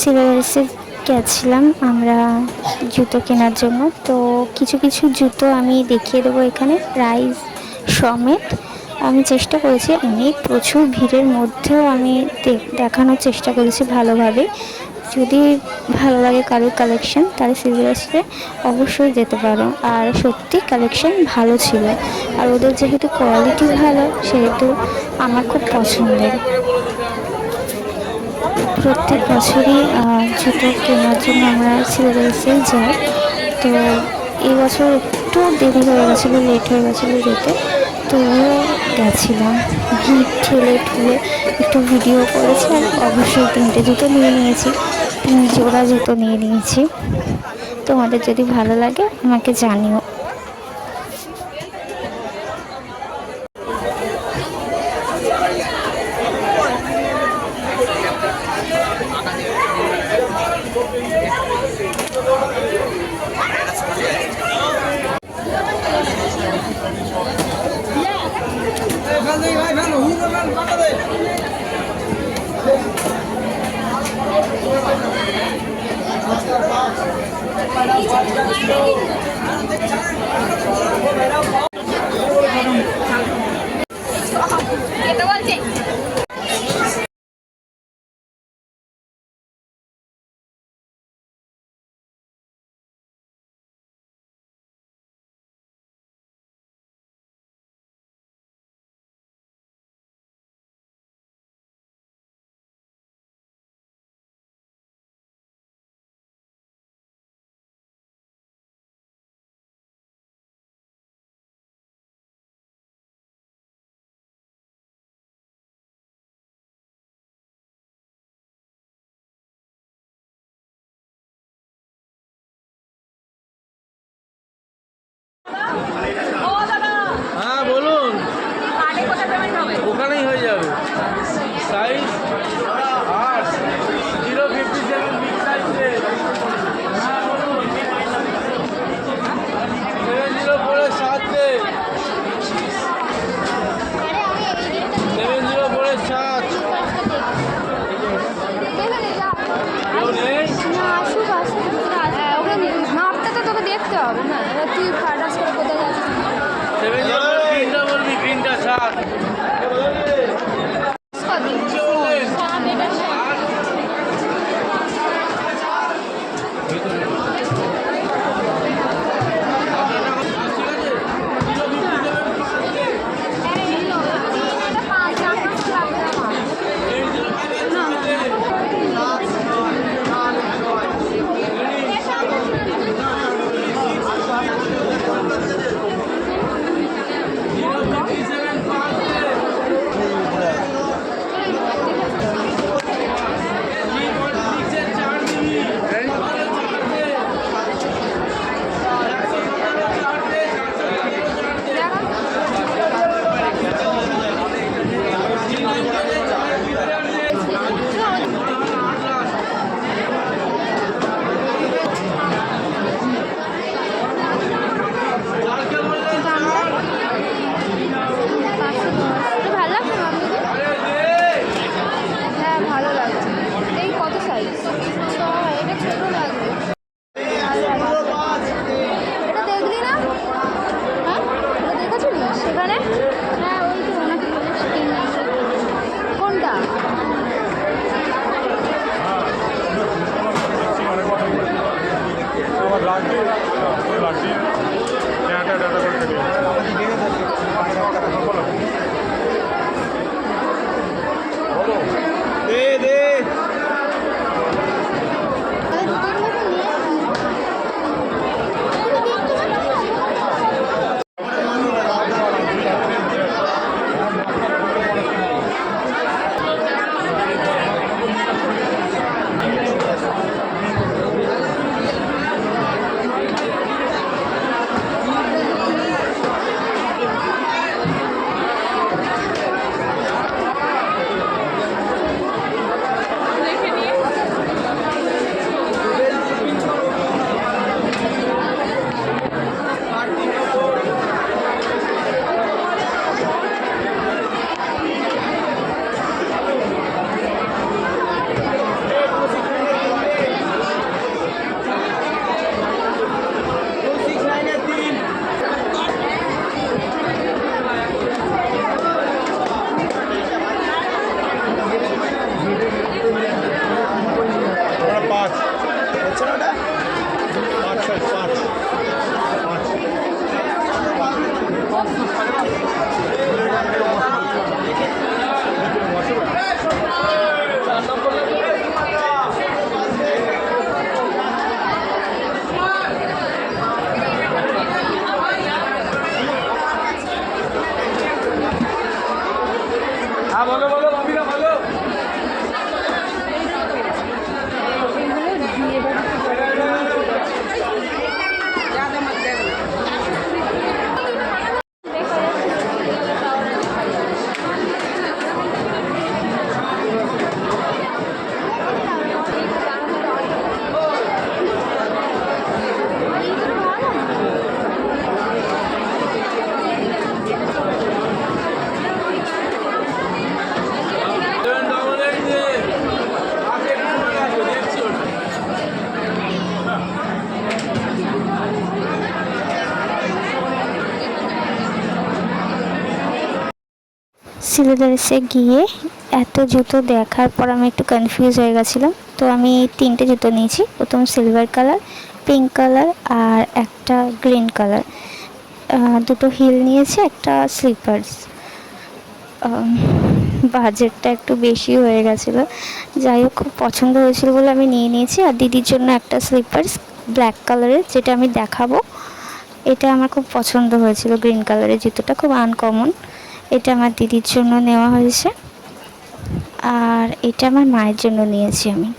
সিলেবাসে গেছিলাম আমরা জুতো কেনার জন্য। তো কিছু কিছু জুতো আমি দেখিয়ে দেবো এখানে প্রাইস সমেত। আমি চেষ্টা করেছি, অনেক প্রচুর ভিড়ের মধ্যেও আমি দেখানোর চেষ্টা করেছি ভালোভাবে। যদি ভালো লাগে কারোর কালেকশন তাহলে সিলেবাসে অবশ্যই যেতে পারো। আর সত্যি কালেকশন ভালো ছিল, আর ওদের যেহেতু কোয়ালিটি ভালো সেহেতু আমার খুব পছন্দের। প্রত্যেক বছরই জুতো কেনার জন্য আমরা সিলেবাসেই যাই। তো এই বছর একটু দেরি হয়ে গেছিলো, লেট হয়ে গেছিলো যেতে, তবুও গেছিলাম। ভিড় ঠেলে ঠুলে একটু ভিডিও করেছি, আর অবশ্যই 3টে জুতো নিয়ে নিয়েছি, 3 জোড়া জুতো নিয়ে নিয়েছি। তোমাদের যদি ভালো লাগে আমাকে জানিও। হ্যাঁ বলুন, ওখানেই হয়ে যাবে। সাইজ 8, 057 বিগ সাইজে। হ্যাঁ বলুন, 704 7 704 7 কেউ নেই। মাপটা তো তোকে দেখতে হবে না, এবার তুই ফাটাস করে কোথায় যাচ্ছিস। 704 গ্রিনটা বলবি, গ্রিনটা 7। কত? সিলেদার্সে গিয়ে এত জুতো দেখার পর আমি একটু কনফিউজ হয়ে গেছিলাম। তো আমি 3টে জুতো নিয়েছি। প্রথম সিলভার কালার, পিঙ্ক কালার আর একটা গ্রিন কালার। দুটো হিল নিয়েছি, একটা স্লিপার্স। বাজেটটা একটু বেশি হয়ে গেছিলো, যাই হোক খুব পছন্দ হয়েছিল বলে আমি নিয়ে নিয়েছি। আর দিদির জন্য একটা স্লিপার্স ব্ল্যাক কালারের, যেটা আমি দেখাবো। এটা আমার খুব পছন্দ হয়েছিল, গ্রিন কালারের জুতোটা খুব আনকমন। এটা আমার দিদির জন্য নেওয়া হয়েছে, আর এটা আমার মায়ের জন্য নিয়েছি আমি।